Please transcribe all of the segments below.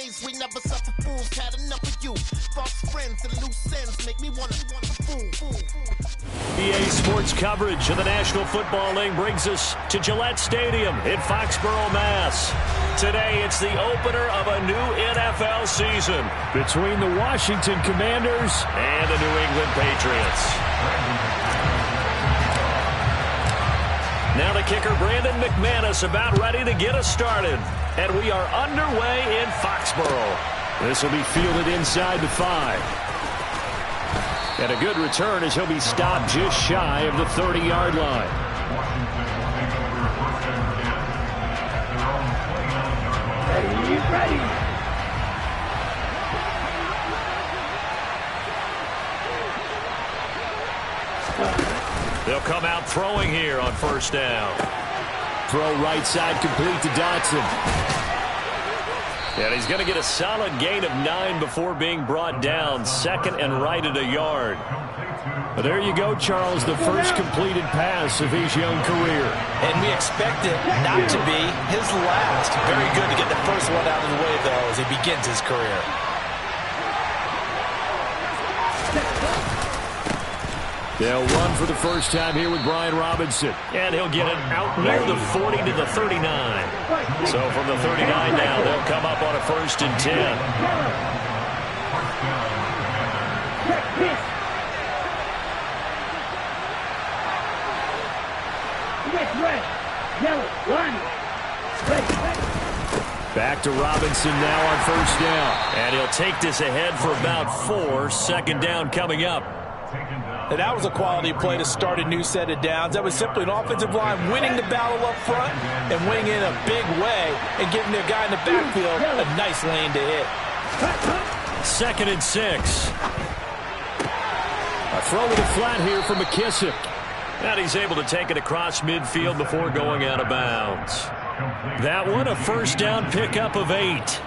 days we never suffer fools. Had enough of you. False friends and loose ends make me want to fool. EA Sports coverage of the National Football League brings us to Gillette Stadium in Foxborough, Mass. Today, it's the opener of a new NFL season between the Washington Commanders and the New England Patriots. Now the kicker, Brandon McManus, about ready to get us started. And we are underway in Foxborough. This will be fielded inside the 5. And a good return as he'll be stopped just shy of the 30-yard line. Ready. They'll come out throwing here on first down. Throw right side complete to Dotson. And he's going to get a solid gain of 9 before being brought down. Second and right at a yard. Well, there you go, Charles, the first completed pass of his young career. And we expect it not to be his last. Very good to get the first one out of the way, though, as he begins his career. They'll run for the first time here with Brian Robinson. And he'll get it out near the 40 to the 39. So from the 39 now, they'll come up on a 1st and 10. Back to Robinson now on first down. And he'll take this ahead for about 4. Second down coming up. And that was a quality play to start a new set of downs. That was simply an offensive line winning the battle up front and winning in a big way and giving their guy in the backfield a nice lane to hit. 2nd and 6. A throw to the flat here for McKissick. And he's able to take it across midfield before going out of bounds. That one, a first down pickup of 8.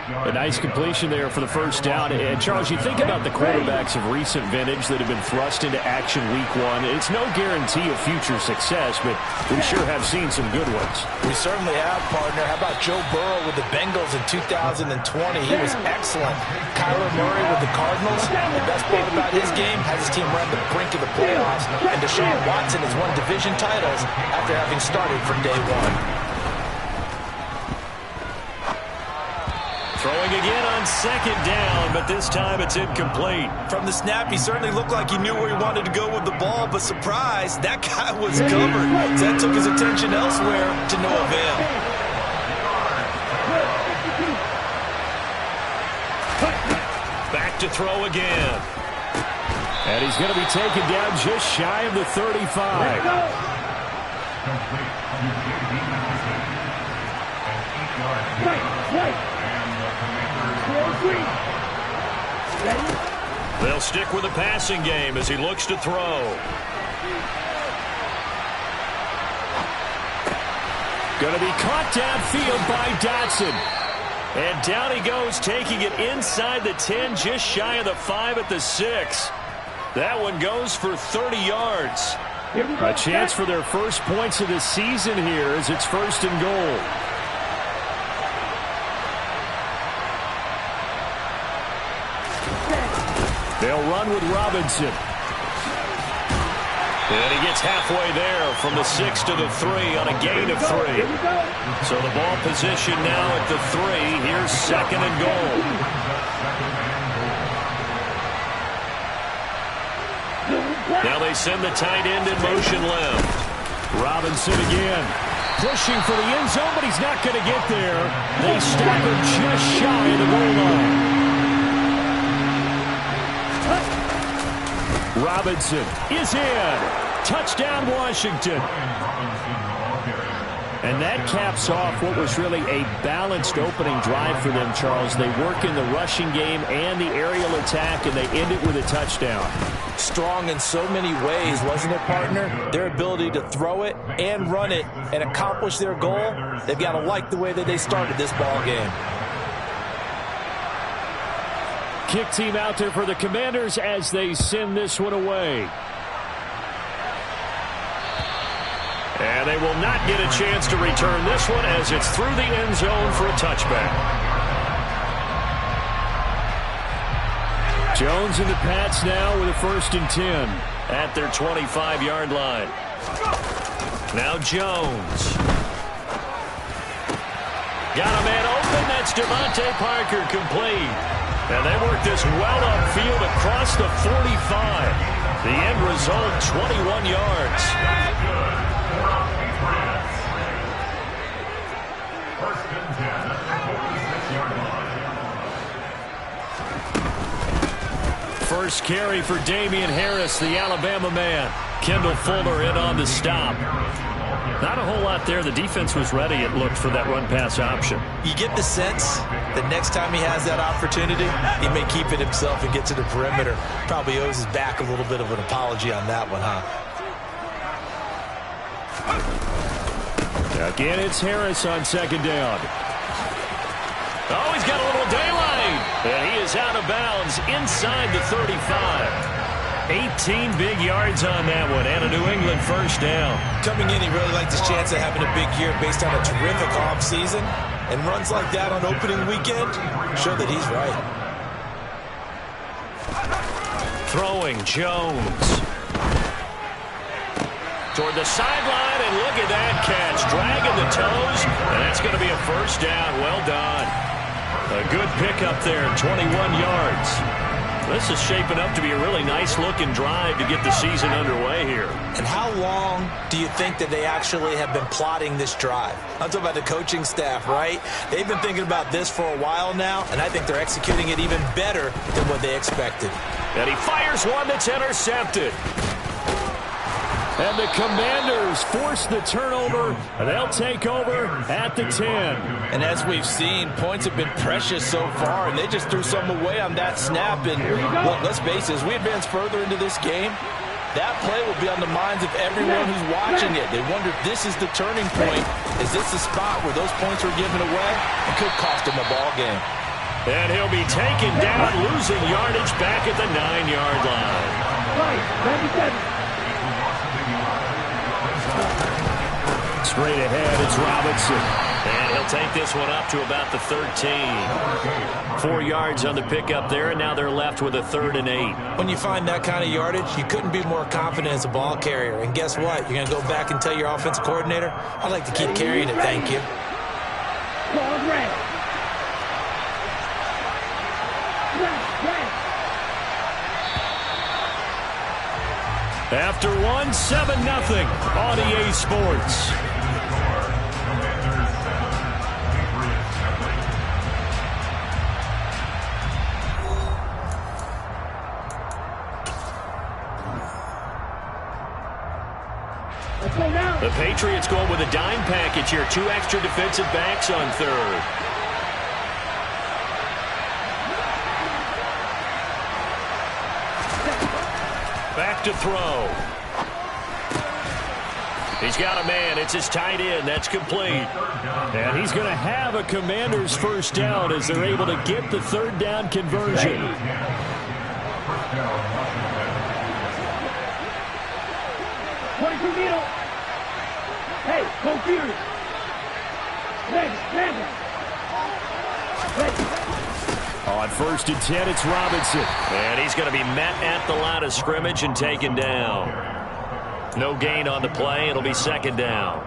A nice completion there for the first down. And, Charles, you think about the quarterbacks of recent vintage that have been thrust into action week 1. It's no guarantee of future success, but we sure have seen some good ones. We certainly have, partner. How about Joe Burrow with the Bengals in 2020? He was excellent. Kyler Murray with the Cardinals. The best part about his game has his team around the brink of the playoffs. And Deshaun Watson has won division titles after having started from day 1. Throwing again on 2nd down, but this time it's incomplete. From the snap, he certainly looked like he knew where he wanted to go with the ball, but surprise, that guy was covered. So that took his attention elsewhere to no avail. Back to throw again. And he's going to be taken down just shy of the 35. They'll stick with the passing game as he looks to throw. Going to be caught downfield by Dotson. And down he goes, taking it inside the 10, just shy of the 5 at the 6. That one goes for 30 yards. A chance for their first points of the season here as it's 1st and goal. They'll run with Robinson. And he gets halfway there from the 6 to the 3 on a gain of 3. So the ball position now at the 3. Here's 2nd and goal. Now they send the tight end in motion left. Robinson again. Pushing for the end zone, but he's not going to get there. They stop him just shy of the goal line. Robinson is in. Touchdown, Washington. And that caps off what was really a balanced opening drive for them, Charles. They work in the rushing game and the aerial attack, and they end it with a touchdown. Strong in so many ways, wasn't it, partner? Their ability to throw it and run it and accomplish their goal, they've got to like the way that they started this ball game. Kick team out there for the Commanders as they send this one away. And they will not get a chance to return this one as it's through the end zone for a touchback. Jones and the Pats now with a 1st and 10. At their 25-yard line. Now Jones. Got a man open. That's Devontae Parker complete. And they work this well upfield across the 45. The end result, 21 yards. First carry for Damian Harris, the Alabama man. Kendall Fuller in on the stop. Not a whole lot there. The defense was ready, it looked, for that run-pass option. You get the sense that next time he has that opportunity, he may keep it himself and get to the perimeter. Probably owes his back a little bit of an apology on that one, huh? Again, it's Harris on 2nd down. Oh, he's got a little daylight. And he is out of bounds inside the 35. 18 big yards on that one, and a New England 1st down. Coming in, he really liked his chance of having a big year based on a terrific offseason. And runs like that on opening weekend show that he's right. Throwing Jones. Toward the sideline, and look at that catch. Dragging the toes, and that's going to be a 1st down. Well done. A good pickup there, 21 yards. This is shaping up to be a really nice-looking drive to get the season underway here. And how long do you think that they actually have been plotting this drive? I'm talking about the coaching staff, right? They've been thinking about this for a while now, and I think they're executing it even better than what they expected. And he fires one that's intercepted. And the Commanders force the turnover. They'll take over at the 10. And as we've seen, points have been precious so far, and they just threw some away on that snap. And well, let's face it, as we advance further into this game, that play will be on the minds of everyone who's watching it. They wonder if this is the turning point. Is this the spot where those points were given away? It could cost them a ball game. And he'll be taken down, losing yardage back at the 9-yard line. Straight ahead, it's Robinson. And he'll take this one up to about the 13. 4 yards on the pickup there, and now they're left with a 3rd and 8. When you find that kind of yardage, you couldn't be more confident as a ball carrier. And guess what? You're going to go back and tell your offensive coordinator, I'd like to keep carrying it, thank you. After one, 7-0 on EA Sports. The Patriots going with a dime package here. 2 extra defensive backs on 3rd. Back to throw. He's got a man. It's his tight end. That's complete. And he's going to have a Commander's 1st down as they're able to get the 3rd down conversion. Hey, go Fury. On 1st and 10, it's Robinson. And he's going to be met at the line of scrimmage and taken down. No gain on the play. It'll be 2nd down.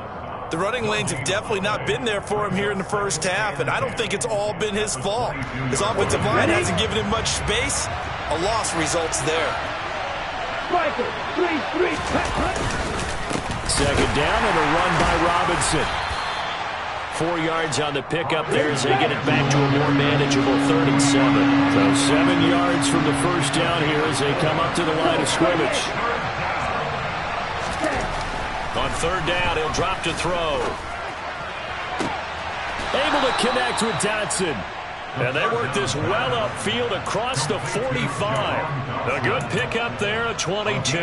The running lanes have definitely not been there for him here in the 1st half, and I don't think it's all been his fault. His offensive line hasn't given him much space. A loss results there. 2nd down and a run by Robinson. 4 yards on the pickup there as they get it back to a more manageable 3rd and 7. So 7 yards from the 1st down here as they come up to the line of scrimmage. On 3rd down, he'll drop to throw. Able to connect with Dotson. And they work this well upfield across the 45. A good pickup there, a 22.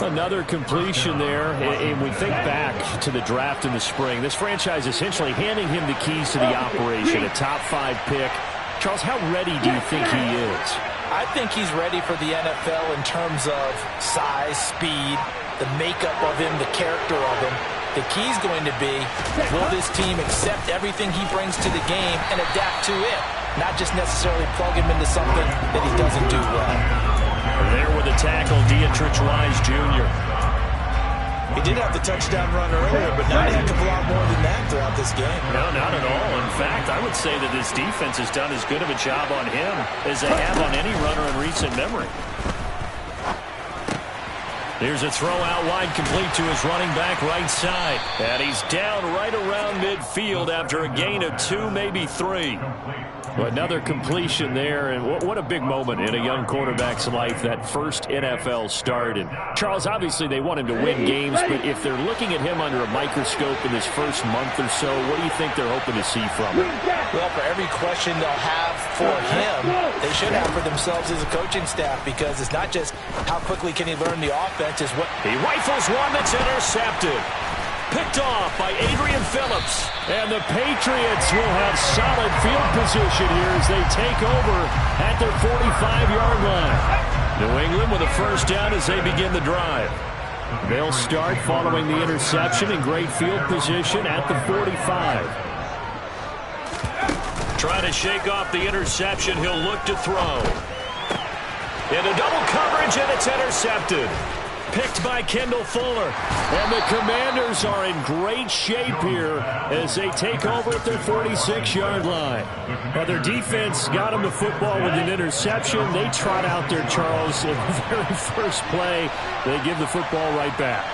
Another completion there, and we think back to the draft in the spring. This franchise essentially handing him the keys to the operation, a top 5 pick. Charles, how ready do you think he is? I think he's ready for the NFL in terms of size, speed, the makeup of him, the character of him. The key's going to be, will this team accept everything he brings to the game and adapt to it? not just necessarily plug him into something that he doesn't do well. There with the tackle, Dietrich Wise Jr. He did have the touchdown run earlier, but not a heck of a lot more than that throughout this game. No, not at all. In fact, I would say that this defense has done as good of a job on him as they have on any runner in recent memory. Here's a throw out wide, complete to his running back right side. And he's down right around midfield after a gain of 2, maybe 3. Another completion there, and what a big moment in a young quarterback's life, that first NFL start. And Charles, obviously they want him to win games, but if they're looking at him under a microscope in this first month or so, what do you think they're hoping to see from him? Well, for every question they'll have for him, they should have for themselves as a coaching staff, because it's not just how quickly can he learn the offense, it's what... He rifles one that's intercepted. Picked off by Adrian Phillips. And the Patriots will have solid field position here as they take over at their 45-yard line. New England with a first down as they begin the drive. They'll start following the interception in great field position at the 45. Trying to shake off the interception. He'll look to throw. Into double coverage, and it's intercepted. Picked by Kendall Fuller. And the Commanders are in great shape here as they take over at their 46-yard line. Well, their defense got them the football with an interception. They trot out there, Charles, in the very first play. They give the football right back.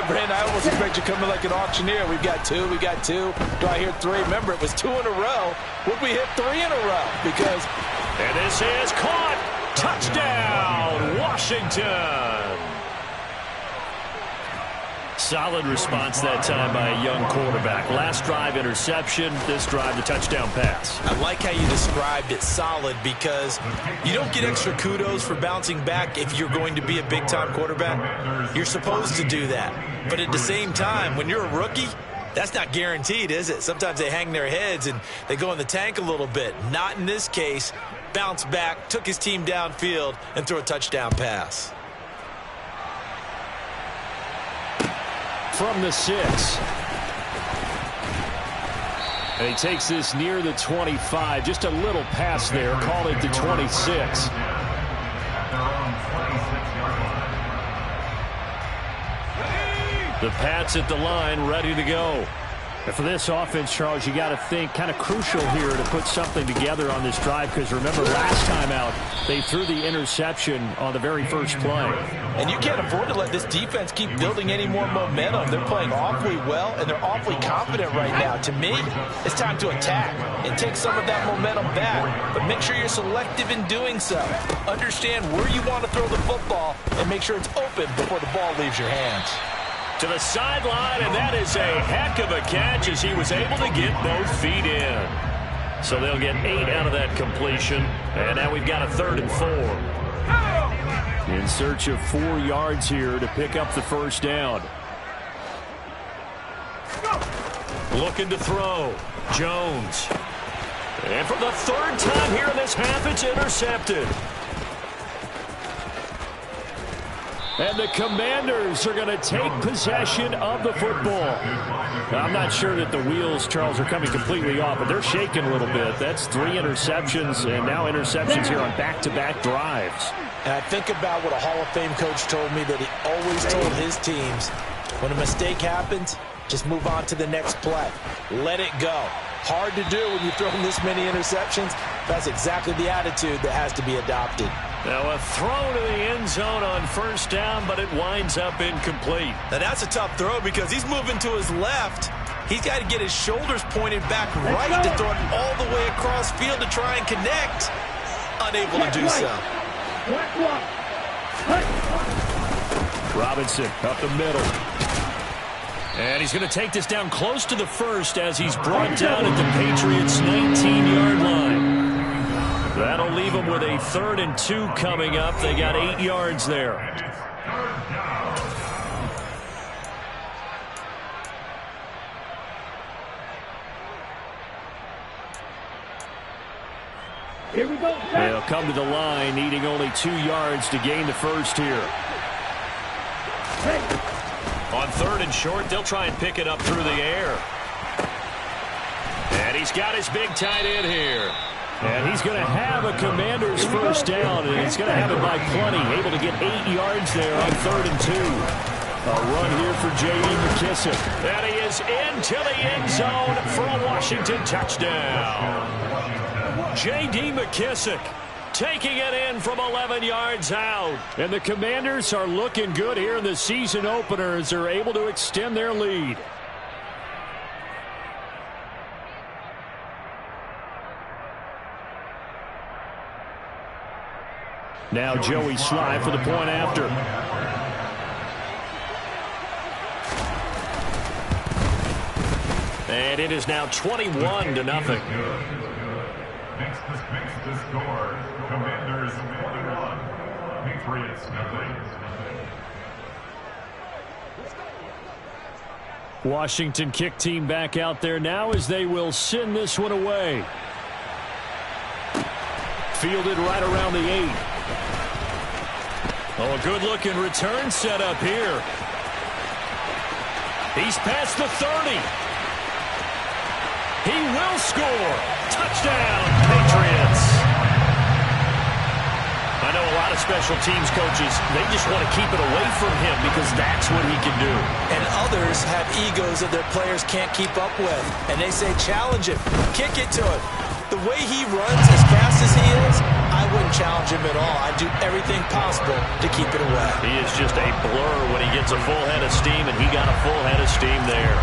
Brandon, I almost expect you coming like an auctioneer. We've got 2, we got 2. Do I hear 3? Remember, it was 2 in a row. Would we hit 3 in a row? Because... And this is caught. Touchdown, Washington. Solid response that time by a young quarterback. Last drive, interception. This drive, the touchdown pass. I like how you described it, solid, because you don't get extra kudos for bouncing back if you're going to be a big-time quarterback. You're supposed to do that. But at the same time, when you're a rookie, that's not guaranteed, is it? Sometimes they hang their heads and they go in the tank a little bit. Not in this case. Bounce back, took his team downfield, and threw a touchdown pass. From the 6. And he takes this near the 25. Just a little pass there. Call it the 26. The Pats at the line, ready to go. And for this offense, Charles, you got to think kind of crucial here to put something together on this drive, because remember last time out they threw the interception on the very first play. And you can't afford to let this defense keep building any more momentum. They're playing awfully well, and they're awfully confident right now. To me, it's time to attack and take some of that momentum back, but make sure you're selective in doing so. Understand where you want to throw the football and make sure it's open before the ball leaves your hands. To the sideline, and that is a heck of a catch as he was able to get both feet in. So they'll get 8 out of that completion, and now we've got a 3rd and 4. In search of 4 yards here to pick up the first down. Looking to throw. Jones. And for the 3rd time here in this half, it's intercepted. And the Commanders are going to take possession of the football. Now, I'm not sure that the wheels, Charles, are coming completely off, but they're shaking a little bit. That's 3 interceptions, and now interceptions here on back-to-back drives. And I think about what a Hall of Fame coach told me, that he always told his teams, when a mistake happens, just move on to the next play. Let it go. Hard to do when you've thrown this many interceptions. That's exactly the attitude that has to be adopted. Now a throw to the end zone on first down, but it winds up incomplete. Now that's a tough throw because he's moving to his left. He's got to get his shoulders pointed back right to throw it all the way across field to try and connect. Unable to do so. Robinson up the middle. And he's going to take this down close to the first as he's brought down at the Patriots' 19-yard line. That'll leave them with a 3rd and 2 coming up. They got 8 yards there. Here we go. They'll come to the line, needing only 2 yards to gain the first here. On 3rd and short, they'll try and pick it up through the air. And he's got his big tight end here. And he's going to have a Commander's first down, and he's going to have it by plenty. Able to get 8 yards there on 3rd and 2. A run here for J.D. McKissic. And he is into the end zone for a Washington touchdown. J.D. McKissic taking it in from 11 yards out. And the Commanders are looking good here in the season opener as they're able to extend their lead. Now Joey Sly for the point after. And it is now 21-0. Makes the score. Commanders 21. Patriots nothing. Washington kick team back out there now as they will send this one away. Fielded right around the 8. Oh, a good-looking return set up here. He's past the 30. He will score. Touchdown, Patriots. I know a lot of special teams coaches, they just want to keep it away from him because that's what he can do. And others have egos that their players can't keep up with. And they say, challenge him, kick it to him. The way he runs as fast as he is, I wouldn't challenge him at all. I'd do everything possible to keep it away. He is just a blur when he gets a full head of steam, and he got a full head of steam there.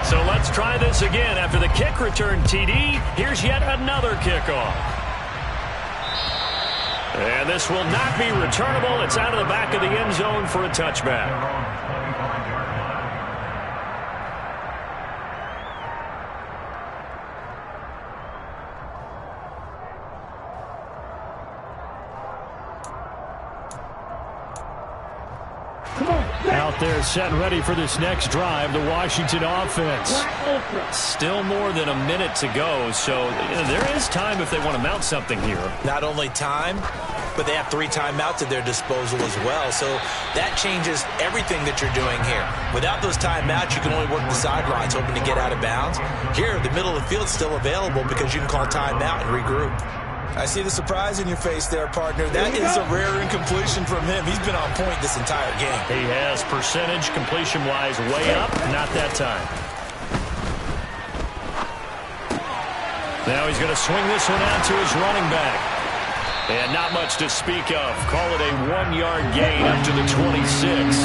So let's try this again. After the kick return TD, here's yet another kickoff. And this will not be returnable. It's out of the back of the end zone for a touchback. Out there set and ready for this next drive, the Washington offense. Still more than a minute to go, so there is time if they want to mount something here. Not only time, but they have 3 timeouts at their disposal as well. So that changes everything that you're doing here. Without those timeouts, you can only work the sidelines, hoping to get out of bounds. Here, the middle of the field is still available because you can call timeout and regroup. I see the surprise in your face there, partner. That is a rare incompletion from him. He's been on point this entire game. He has percentage completion-wise way up, not that time. Now he's going to swing this one out to his running back. And not much to speak of. Call it a 1-yard gain up to the 26.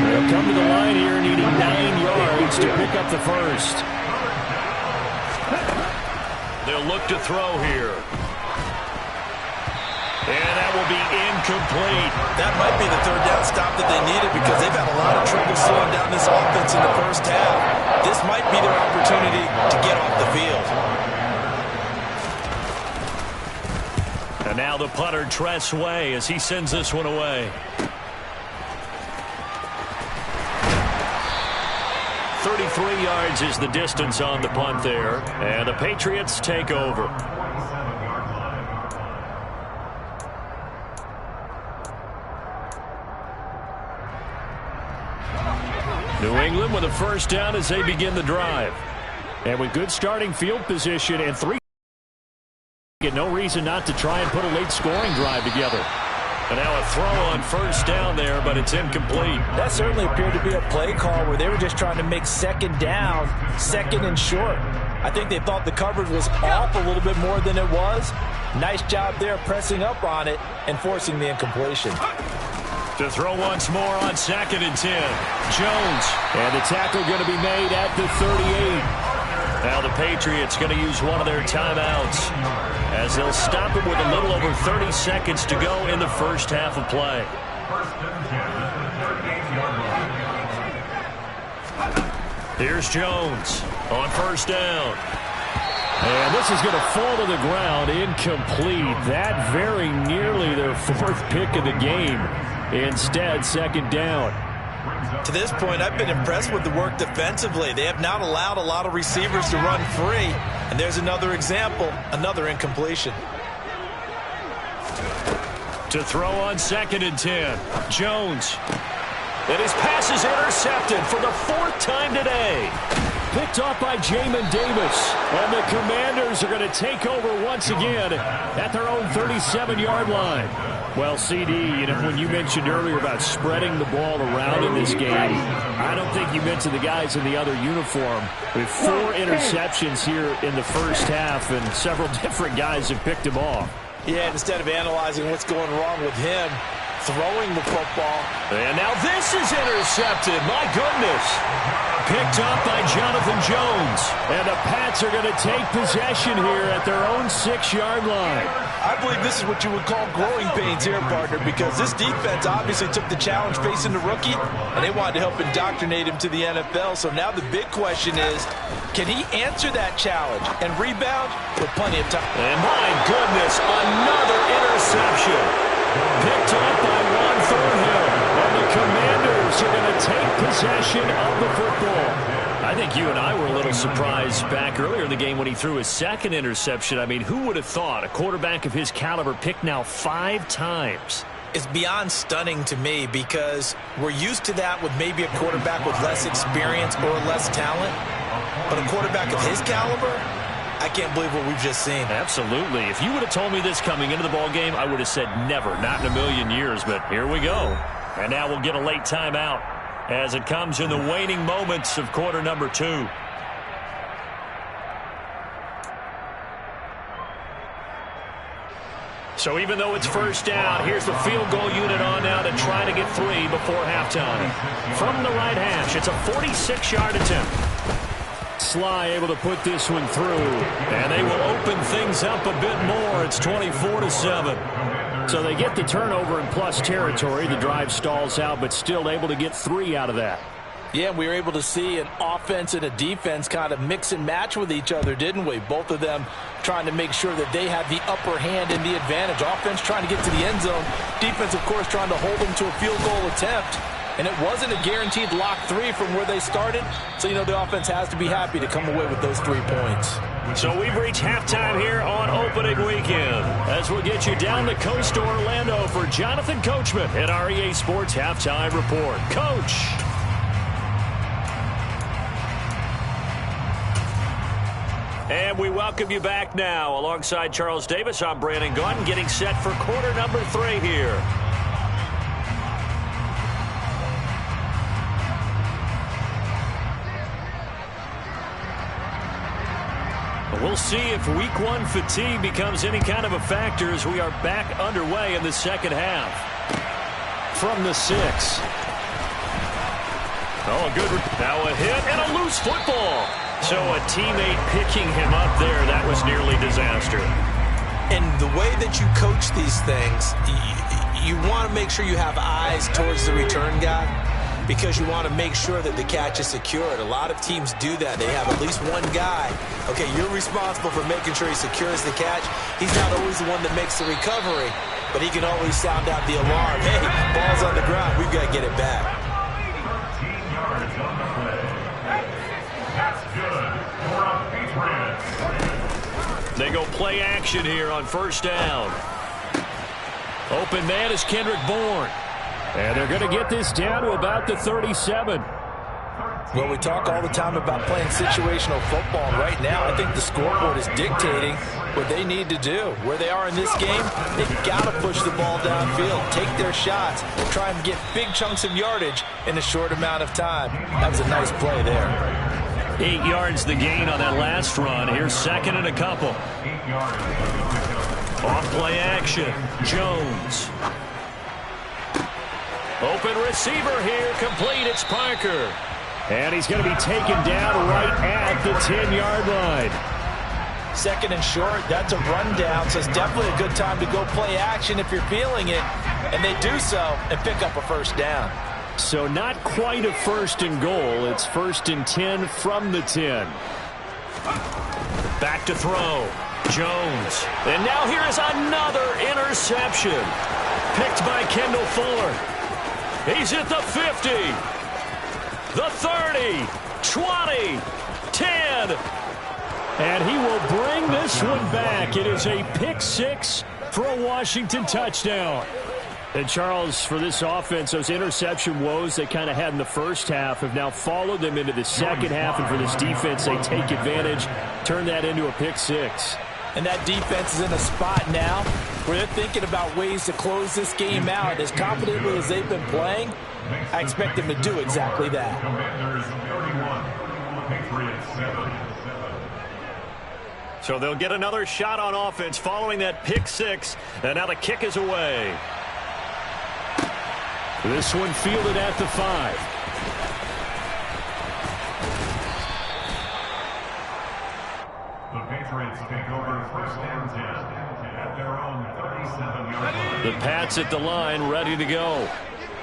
They'll come to the line here needing 9 yards to pick up the first. They'll look to throw here. And that will be incomplete. That might be the 3rd down stop that they needed because they've had a lot of trouble slowing down this offense in the first half. This might be their opportunity to get off the field. And now the punter, Tress Way, as he sends this one away. 33 yards is the distance on the punt there. And the Patriots take over. New England with a first down as they begin the drive. And with good starting field position and 3, no reason not to try and put a late scoring drive together. And now a throw on first down there, but it's incomplete. That certainly appeared to be a play call where they were just trying to make 2nd down, 2nd and short. I think they thought the coverage was off a little bit more than it was. Nice job there pressing up on it and forcing the incompletion. To throw once more on 2nd and 10. Jones. And the tackle going to be made at the 38. Now the Patriots going to use one of their timeouts as they'll stop it with a little over 30 seconds to go in the first half of play. Here's Jones on first down. And this is going to fall to the ground, incomplete. That very nearly their 4th pick of the game. Instead, 2nd down. To this point, I've been impressed with the work defensively. They have not allowed a lot of receivers to run free. And there's another example, another incompletion. To throw on 2nd and 10. Jones. And his pass is intercepted for the 4th time today. picked off by Jamin Davis. And the Commanders are going to take over once again at their own 37-yard line. Well, CD, when you mentioned earlier about spreading the ball around in this game, I don't think you mentioned the guys in the other uniform. With 4 interceptions here in the first half, and several different guys have picked him off. Yeah, instead of analyzing what's going wrong with him, throwing the football. And now this is intercepted. My goodness. Picked up by Jonathan Jones. And the Pats are going to take possession here at their own 6-yard line. I believe this is what you would call growing pains here, partner, because this defense obviously took the challenge facing the rookie, and they wanted to help indoctrinate him to the NFL. So now the big question is, can he answer that challenge and rebound with plenty of time? And my goodness, another interception. Picked up by Juan Thornhill. And the Commanders are going to take possession of the football. I think you and I were a little surprised back earlier in the game when he threw his second interception. I mean, who would have thought a quarterback of his caliber picked now 5 times? It's beyond stunning to me because we're used to that with maybe a quarterback with less experience or less talent. But a quarterback of his caliber, I can't believe what we've just seen. Absolutely. If you would have told me this coming into the ball game, I would have said never, not in a million years. But here we go. And now we'll get a late timeout as it comes in the waning moments of quarter number 2. So even though it's first down, here's the field goal unit on now to try to get 3 before halftime. From the right hash, it's a 46-yard attempt. Sly able to put this one through, and they will open things up a bit more. It's 24-7. So they get the turnover in plus territory. The drive stalls out, but still able to get 3 out of that. Yeah, we were able to see an offense and a defense kind of mix and match with each other, didn't we? Both of them trying to make sure that they had the upper hand and the advantage. Offense trying to get to the end zone. Defense, of course, trying to hold them to a field goal attempt. And it wasn't a guaranteed lock 3 from where they started. So, the offense has to be happy to come away with those 3 points. So we've reached halftime here on opening weekend. As we'll get you down the coast to Orlando for Jonathan Coachman at our EA Sports Halftime Report. Coach. And we welcome you back now. Alongside Charles Davis, I'm Brandon Gaudin, getting set for quarter number 3 here. We'll see if week 1 fatigue becomes any kind of a factor as we are back underway in the second half. From the 6. Oh, good. Now a hit and a loose football. So a teammate picking him up there, that was nearly disaster. And the way that you coach these things, you want to make sure you have eyes towards the return guy, because you want to make sure that the catch is secured. A lot of teams do that. They have at least one guy. Okay, you're responsible for making sure he secures the catch. He's not always the one that makes the recovery, but he can always sound out the alarm. Hey, ball's on the ground. We've got to get it back. 13 yards on the play. That's good for a Patriots. They go play action here on first down. Open man is Kendrick Bourne. And they're going to get this down to about the 37. Well, we talk all the time about playing situational football. And right now, I think the scoreboard is dictating what they need to do. Where they are in this game, they've got to push the ball downfield, take their shots, try and get big chunks of yardage in a short amount of time. That was a nice play there. 8 yards the gain on that last run. Here's second and a couple. 8 yards. Off play action. Jones. Open receiver here, complete, it's Parker. And he's going to be taken down right at the 10-yard line. Second and short, that's a rundown, so it's definitely a good time to go play action if you're feeling it. And they do so and pick up a first down. So not quite a first and goal. It's first and 10 from the 10. Back to throw. Jones. And now here is another interception. Picked by Kendall Fuller. He's at the 50, the 30, 20, 10. And he will bring this one back. It is a pick 6 for a Washington touchdown. And Charles, for this offense, those interception woes they kind of had in the first half have now followed them into the second half. And for this defense, they take advantage, turn that into a pick six. And that defense is in a spot now where they're thinking about ways to close this game out. As confidently as they've been playing, I expect them to do exactly that. Commanders 31, Patriots 7. So they'll get another shot on offense following that pick six. And now the kick is away. This one fielded at the 5. The Patriots take over first and 10 at their own 37-yard line. The Pats at the line, ready to go.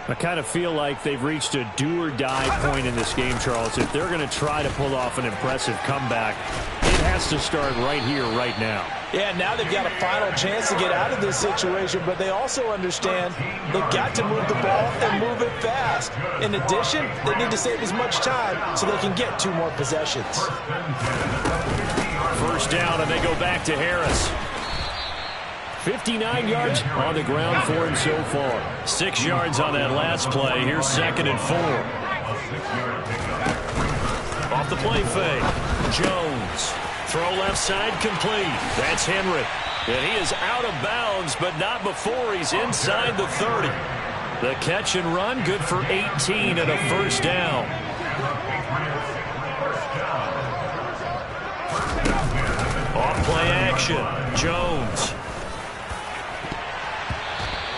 I kind of feel like they've reached a do-or-die point in this game, Charles. If they're going to try to pull off an impressive comeback, it has to start right here, right now. Yeah, now they've got a final chance to get out of this situation, but they also understand they've got to move the ball and move it fast. In addition, they need to save as much time so they can get 2 more possessions. First down, and they go back to Harris. 59 yards on the ground for him so far. 6 yards on that last play. Here's 2nd and 4. Off the play fake. Jones. Throw left side complete. That's Henry. And he is out of bounds, but not before he's inside the 30. The catch and run, good for 18 and a first down. Off play action. Jones.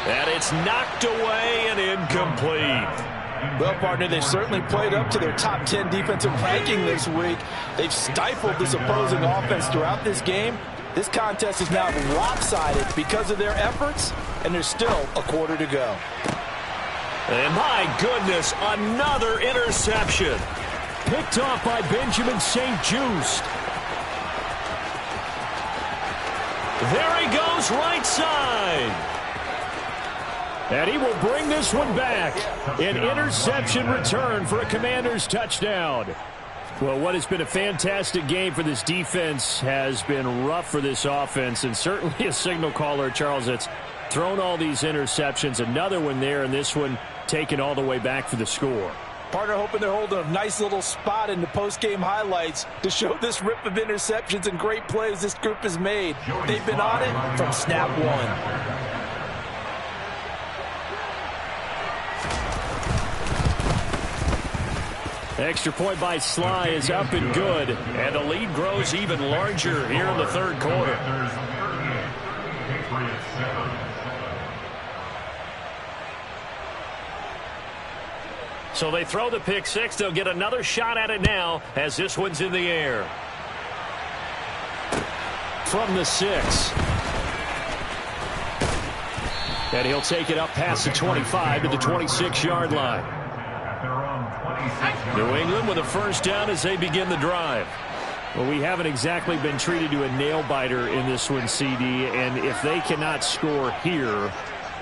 And it's knocked away and incomplete. Well, partner, they've certainly played up to their top 10 defensive ranking this week. They've stifled this opposing offense throughout this game. This contest is now lopsided because of their efforts, and there's still a quarter to go. And my goodness, another interception. Picked off by Benjamin St-Juste. There he goes, right side. And he will bring this one back. An interception return for a Commanders touchdown. Well, what has been a fantastic game for this defense has been rough for this offense, and certainly a signal caller, Charles, that's thrown all these interceptions. Another one there, and this one taken all the way back for the score. Partner, hoping they're holding a nice little spot in the post-game highlights to show this rip of interceptions and great plays this group has made. They've been on it from snap one. Extra point by Sly is up and good. And the lead grows even larger here in the third quarter. So they throw the pick six. They'll get another shot at it now as this one's in the air. From the 6. And he'll take it up past the 25 to the 26-yard line. New England with a first down as they begin the drive. Well, we haven't exactly been treated to a nail-biter in this one, CD, and if they cannot score here,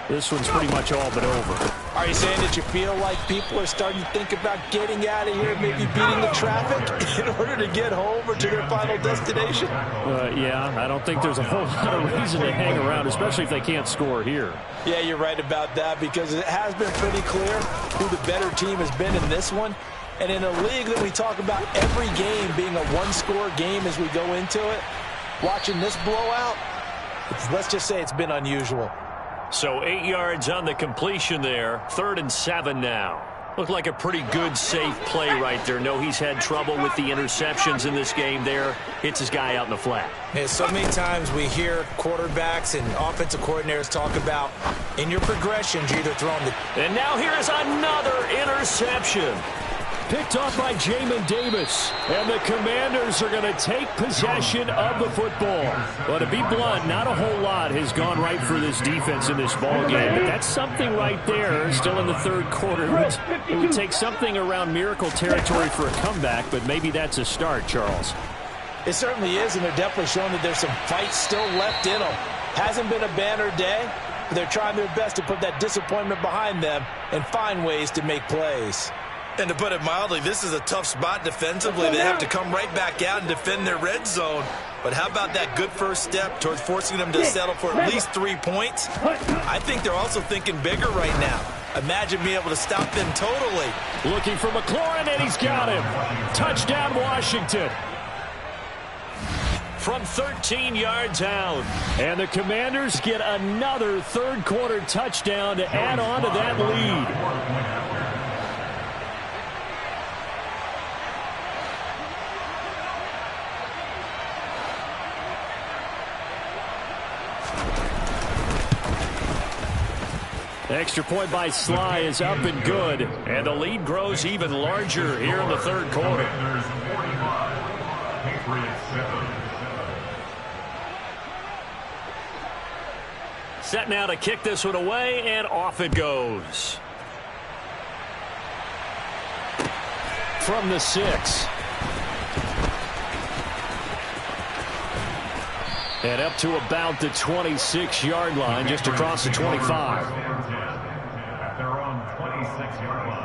this one's pretty much all but over. Are you saying that you feel like people are starting to think about getting out of here, maybe beating the traffic in order to get home or to their final destination? Yeah, I don't think there's a whole lot of reason to hang around, especially if they can't score here. Yeah, you're right about that, because it has been pretty clear who the better team has been in this one. And in a league that we talk about every game being a one-score game as we go into it, watching this blowout, let's just say it's been unusual. So 8 yards on the completion there. 3rd and 7 now. Looked like a pretty good, safe play right there. No, he's had trouble with the interceptions in this game there. Hits his guy out in the flat. Yeah, so many times we hear quarterbacks and offensive coordinators talk about in your progressions, you're either throwing the... And now here is another interception. Picked off by Jamin Davis. And the Commanders are going to take possession of the football. Well, to be blunt, not a whole lot has gone right for this defense in this ball game. But that's something right there, still in the third quarter. It would take something around miracle territory for a comeback, but maybe that's a start, Charles. It certainly is, and they're definitely showing that there's some fight still left in them. Hasn't been a banner day, but they're trying their best to put that disappointment behind them and find ways to make plays. And to put it mildly, this is a tough spot defensively. They have to come right back out and defend their red zone. But how about that good first step towards forcing them to settle for at least 3 points? I think they're also thinking bigger right now. Imagine being able to stop them totally. Looking for McLaurin, and he's got him. Touchdown, Washington. From 13 yards out. And the Commanders get another third-quarter touchdown to add on to that lead. Extra point by Sly is up and good. And the lead grows even larger here in the third quarter. Set now to kick this one away, and off it goes. From the 6. And up to about the 26-yard line, just across the 25. At their own 26-yard line.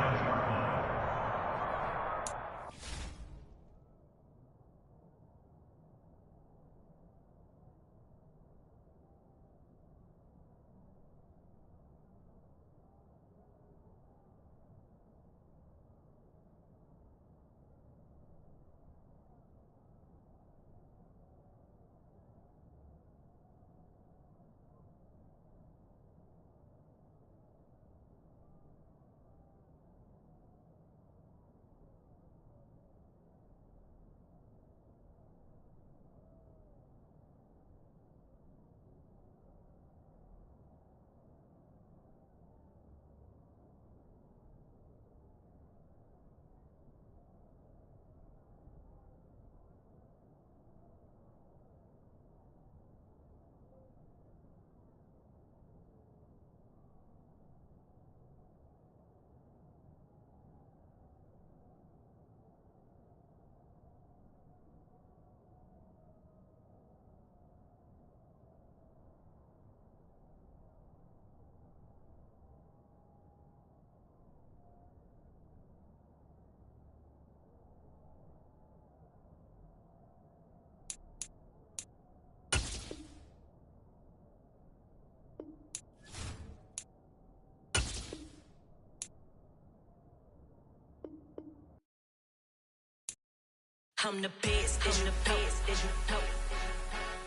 I'm the best, and you know.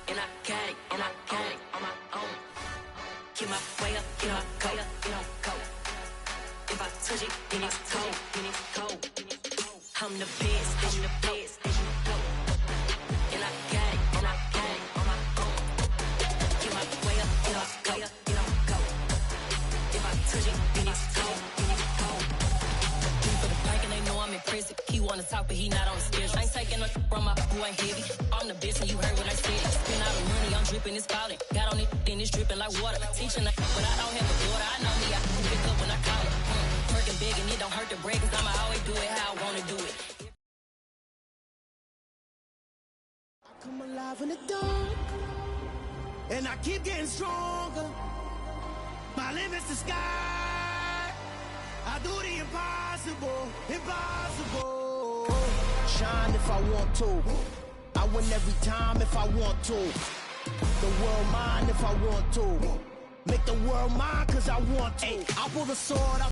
And I got it, on my own. Get my way up, get my go. If I touch it, then it's cold. I'm the best, and you know. And I got it, on my own. Get my way up, get my go. If I touch it, then it's cold. For the bike and they know I'm impressive. He wanna talk, but he not on the schedule. I ain't taking no from my boy heavy. I'm the best, and you heard what I said. Spend all the money, I'm dripping, it's falling. Got on it, then it's dripping like water. Teaching, but I don't have a daughter. I know me, I can pick up when I call her. Working big, and it don't hurt to break, cause I'ma always do it how I wanna do it. I come alive in the dark, and I keep getting stronger. My limit's the sky. I do the impossible. Shine if I want to. I win every time if I want to. The world mine if I want to. Make the world mine cause I want to. I pull the sword out.